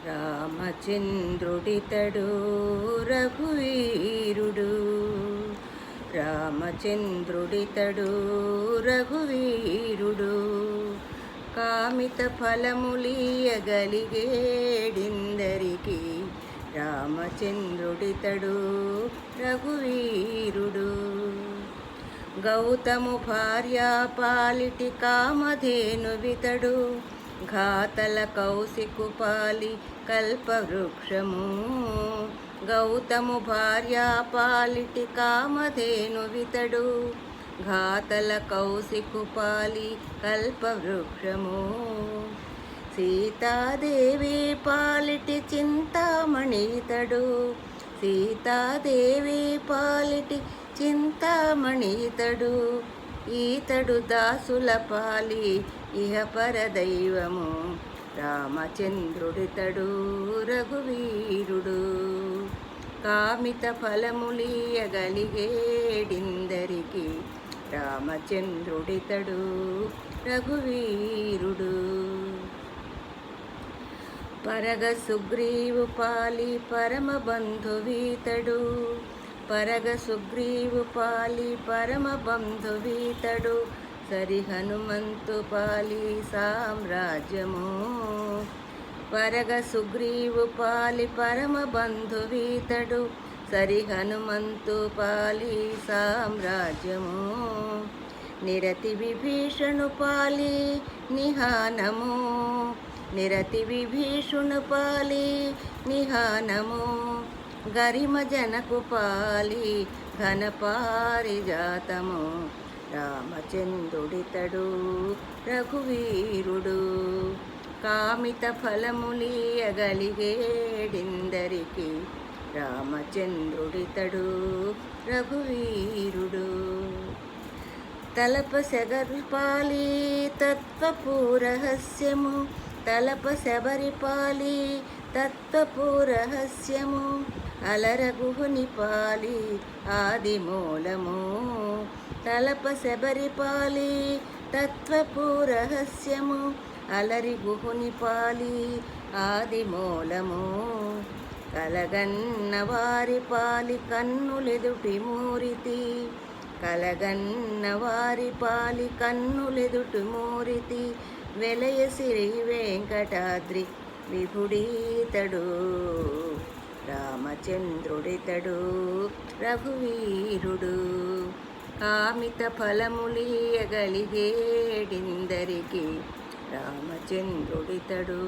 రామచంద్రుడితడు రఘువీరుడు, రామచంద్రుడితడు రఘువీరుడు. కామిత ఫలములియగలిగేడిందరికి, రామచంద్రుడితడు రఘువీరుడు. గౌతము భార్యా పాలిటి కామధేనువితడు, ఘాతల కౌశికుపాలి కల్పవృక్షము. గౌతము భార్యా పాలిటి కామధేనువితడు, ఘాతల కౌశికుపాలి కల్పవృక్షము. సీతాదేవి పాలిటి చింతామణితడు, సీతాదేవి పాలిటి చింతామణితడు. ఈతడు దాసుల పాలి ఇహపర దైవము, రామచంద్రుడితడు రఘువీరుడు. కామిత ఫలములియగలిగేడిందరికి, రామచంద్రుడితడు రఘువీరుడు. పరగ సుగ్రీవు పాలి పరమ బంధువీతడు, పరగ సుగ్రీవు పాలి పరమ బంధువీతడు. సరి హనుమంతు పాలి సామ్రాజ్యము, పరగ సుగ్రీవు పాలి పరమ బంధువీతడు. సరి హనుమంతు పాలి సామ్రాజ్యము. నిరతి విభీషణు పాలి నిహానము, నిరతి విభీషణు పాలి నిహానము. గరిమ జనకు పాలి ఘనపారిజాతము, రామచంద్రుడితడు రఘువీరుడు. కామిత ఫలములియగలిగేడిందరికి, రామచంద్రుడితడు రఘువీరుడు. తలప శబరిపాలి తత్వపూరహస్యము, తలప శబరిపాలి తత్వపూరహస్యము. అలరగుహుని పాలి ఆదిమూలము, తలప శబరిపాలి తత్వపూరహస్యము. అలరి గుహుని పాలి ఆదిమూలము. కలగన్న వారి పాలి కన్నులెదుటి మూరితి, కలగన్న వారి పాలి కన్నులెదుటి మూరితి. వెలయ సిరి వెంకటాద్రి విభుడీతడు, రామచంద్రుడితడు రఘువీరుడు. కామిత ఫలములియగలిగేడిందరికి, రామచంద్రుడితడు